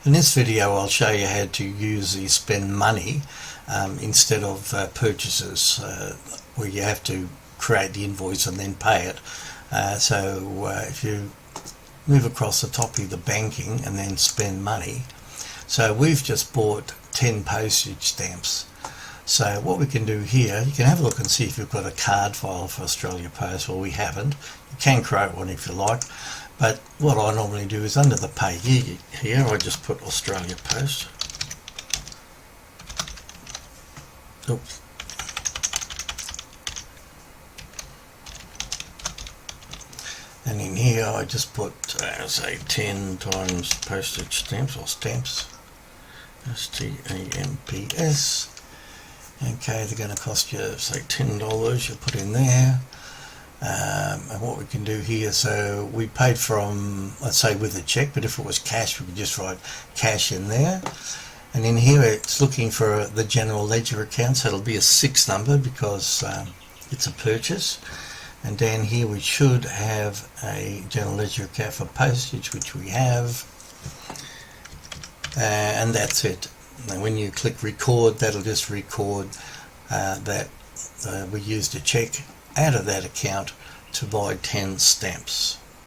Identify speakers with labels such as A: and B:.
A: In this video I'll show you how to use the spend money instead of purchases, where you have to create the invoice and then pay it. If you move across the top of the banking and then spend money, so we've just bought 10 postage stamps. So what we can do here, you can have a look and see if you've got a card file for Australia Post. Well, we haven't. You can create one if you like, but what I normally do is under the payee here I just put Australia Post. Oops. And in here I just put say 10 times postage stamps, or stamps, STAMPS. Okay, they're going to cost you say $10. You put in there, and what we can do here, so we paid from, let's say with a check, but if it was cash we could just write cash in there. And in here it's looking for the general ledger account, so it'll be a 6 number because it's a purchase. And down here we should have a general ledger account for postage, which we have, and that's it. And when you click record, that'll just record that we used a check out of that account to buy 10 stamps.